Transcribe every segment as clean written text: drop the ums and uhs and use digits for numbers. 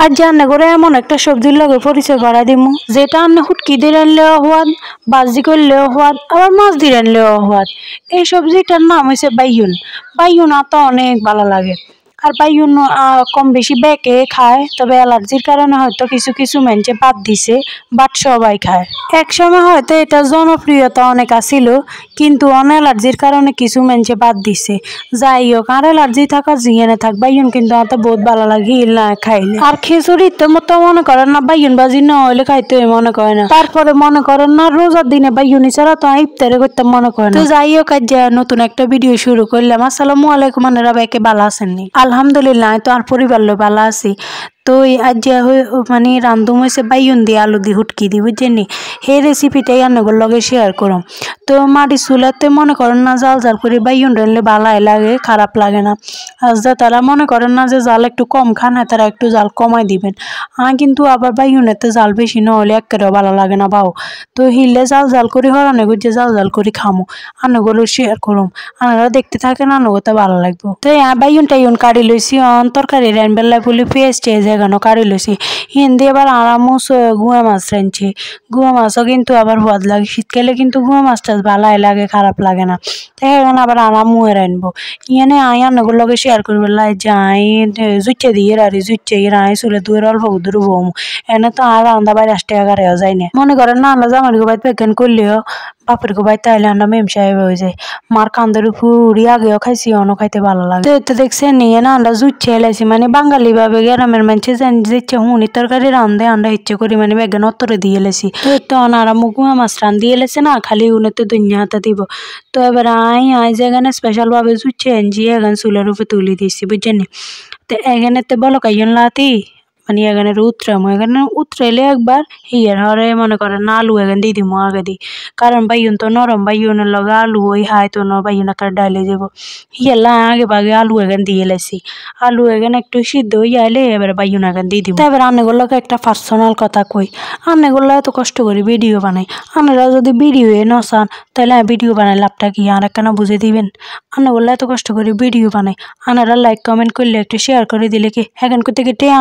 আর রান্না করে এমন একটা সবজির লগে পরিচয় করা দিমু যেটা আন্না হুটকি দিয়ে রানলেও হওয়াদ, বাজি করলেও হওয়াদ, আবার মাছ দিয়ে রানলেও হওয়াদ। এই সবজিটার নাম হয়েছে বাইগুন। বাইগুন আতা অনেক ভালো লাগে। আর বাইগুন কম বেশি বেঁকে খায়, তবে অ্যালার্জির কারণে হয়তো কিছু কিছু মানুষে বাদ দিছে, বাট সবাই খায়। এক সময় হয়তো এটা জনপ্রিয়তা অনেক আছিল, কিন্তু অ্যালার্জির কারণে কিছু মানুষে বাদ দিছে। যাই হোক, আর অ্যালার্জি থাকা জিয়ানে থাক, বাইগুন কিন্তু আমার বহুত ভালো লাগে না খাইলে। আর খিচুড়িতে মতো মনে করেন না বাইগুন বাজি না হইলে খাইতে মনে করে না। তারপরে মনে করেন না রোজার দিনে বাইগুনি ছাড়া তো ইফতারে করতে মনে করে না। তো যাই হোক, আজ নতুন একটা ভিডিও শুরু করলাম। আসসালামু আলাইকুম, আপনারা বাইকে ভালো আছেননি? আলহামদুলিল্লাহ, তো আর পরিবার লোক ভালো আছি। তো আজ মানে রান্ধুম হয়েছে বাইগুন দিয়ে আলু দিয়ে হুটকি দি, বুঝছেন নি? সেই রেসিপিটাই আপনাদের লগে শেয়ার করম। তো মাটি চুলাতে মনে করেন না জাল জাল করে বাইগুন রানলে ভালাই লাগে, খারাপ লাগে না। আর তারা মনে করেন না যে জাল একটু কম খান, তারা একটু জাল কমাই দিবেন। কিন্তু আবার বাইগুনেতে জাল বেশি না হলে একেবারেও ভালো লাগে না বাও। তো হিলে জাল জাল করে হরানো যে জাল জাল করে খামো, আনগুলো শেয়ার করম। আপনারা দেখতে থাকেন, আনগোতে ভালো লাগবো। তো বাইগুন টাইগুন কাটি লইছি, তরকারি রানবেলা বলে পেঁয়াজ টেজ এখানো কাটি লইছি। হিন্দি এবার আরামও গুয়া মাছ রাঁধছি। গুয়া মাছও কিন্তু আবার সোয়াদ লাগে, শীতকালে কিন্তু গুয়া মাছটা ভালাই লাগে, খারাপ লাগে না। তো এখন আবার আরামও রানবো। ইয়ানে আনগুলোর লগে শেয়ার করবে যাই জুচ্ছে দিয়ে আর জুচ্ছে আই চুলে দুয়ের অল্প দূর বম। এনে তো আর রান্না বাইরে 8 টাকা গাড়িও যায় না। মনে করেন না আমরা জামাই গোবাই প্যাকেন করলেও বাপের গোবাই তাইলে আমরা মেম সাহেব হয়ে যায়। মার কান্দের পুরি আগেও খাইছি, অনও খাইতে ভালো লাগে। তো দেখছেন নিয়ে না আমরা জুচ্ছে এলাইছি, মানে বাঙালি ভাবে গ্রামের মানুষে ইচ্ছে হুনি তরকারি রান্ধে, আমরা ইচ্ছে করি মানে বেগেন অতরে দিয়ে এলেছি। তো আর মুগুয়া মাছ রান দিয়ে এলেছে না, খালি উনেতে দুনিয়া হাতে দিব। তো এবার আই যেখানে স্পেশাল ভাবে জুচ্ছে এনজি এখানে চুলের উপরে তুলে দিচ্ছি, বুঝছেন? তো এখানে তো বলো কাইন লাতি মানে এখানে উতরাম, এখানে উতরাইলে একবার হিয়ার হরে মনে করেন না আলু এখানে দিয়ে দিমো আগে দিই। কারণ বাইগুন তো নরম, বাইগুনের লগে আলু ওই হাই তো বাইগুন একটা ডাইলে যাবো। হিয়ালা আগে ভাগে আলু এখানে দিয়ে এলাইছি। আলু এখানে একটু সিদ্ধ হয়ে আইলে এবার বাইগুন এখানে দিয়ে দিব। এবার আন্নাগুলোকে একটা পার্সোনাল কথা কই, আন্নাগুলো এত কষ্ট করে ভিডিও বানাই, আপনারা যদি ভিডিও ন চান তাহলে ভিডিও বানাই লাভটা কি আর একখানা বুঝে দিবেন? আন্নাগুলো এত কষ্ট করে ভিডিও বানাই, আপনারা লাইক কমেন্ট করলে একটু শেয়ার করে দিলে কি এখন থেকে টেয়া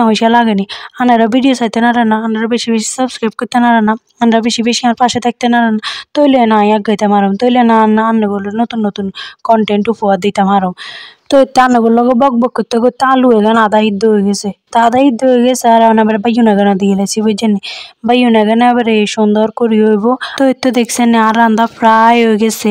পয়সা লাগেনি। আপনারা ভিডিও চাইতে না, আপনারা বেশি বেশি সাবস্ক্রাইব করতে না, আপনারা বেশি বেশি আমার পাশে থাকতে না, তৈলে না গাইতে মারম, তৈলে না আন্নাগুলো নতুন নতুন কন্টেন্ট উপহার দিতাম আরম। তো আন্নাগুলো বক বক করতে করতে আলু এখানে আধা সিদ্ধ হয়ে গেছে। তা আধা সিদ্ধ হয়ে গেছে আর আবার বাইগুন এখানে দিয়ে গেছি, বুঝছেন? বাইগুন এখানে আবার সুন্দর করে হইব। তো দেখছেন আর রান্না প্রায় হয়ে গেছে।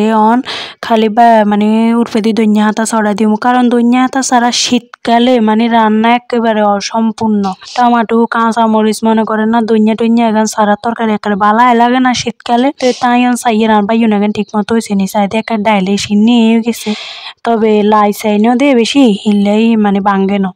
খালি মানে উর্ফে দিয়ে দইয়া হাতা ছড়া দিব, কারণ দইয়া হাতা ছাড়া শীতকালে মানে রান্না একেবারে অসম্পূর্ণ। টমাটো কাঁচামরিচ মনে করেন না দইয়া টইয়া এখন ছাড়া তরকারি একেবারে ভালাই লাগে না শীতকালে। তো তাই চাইয়ে আর বাইগুন এখন ঠিক মতো হয়েছে নি, চাইতে একটা ডাইলে সিন্নি হয়ে গেছে। তবে লাই চাইনও দিয়ে বেশি হিললেই মানে ভাঙ্গে না।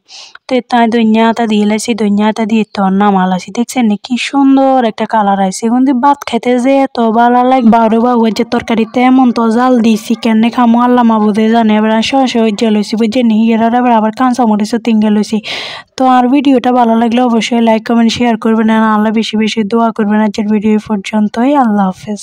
তো তাই দইয়া হাতা দিয়ে লাইছি, দইয়া হাতা দিয়ে তো নামালাইছি। দেখছেন নি কি সুন্দর একটা কালার আইছে, কিন্তু ভাত খেতে যে এত ভালো লাগে। বারো বাবু যে তরকারিতে এমন তো জাল দিছি কেন খামো আল্লাহ মাবুদে জানে। এবার সহসে হইয়া লইছি, বুঝছেন? এর আবার কাঁচামরিচও তিনগে লইছি। তো আর ভিডিওটা ভালো লাগলে অবশ্যই লাইক কমেন্ট শেয়ার করবেন, আর আল্লাহ বেশি বেশি দোয়া করবেন। আজকের ভিডিও পর্যন্তই, আল্লাহ হাফেজ।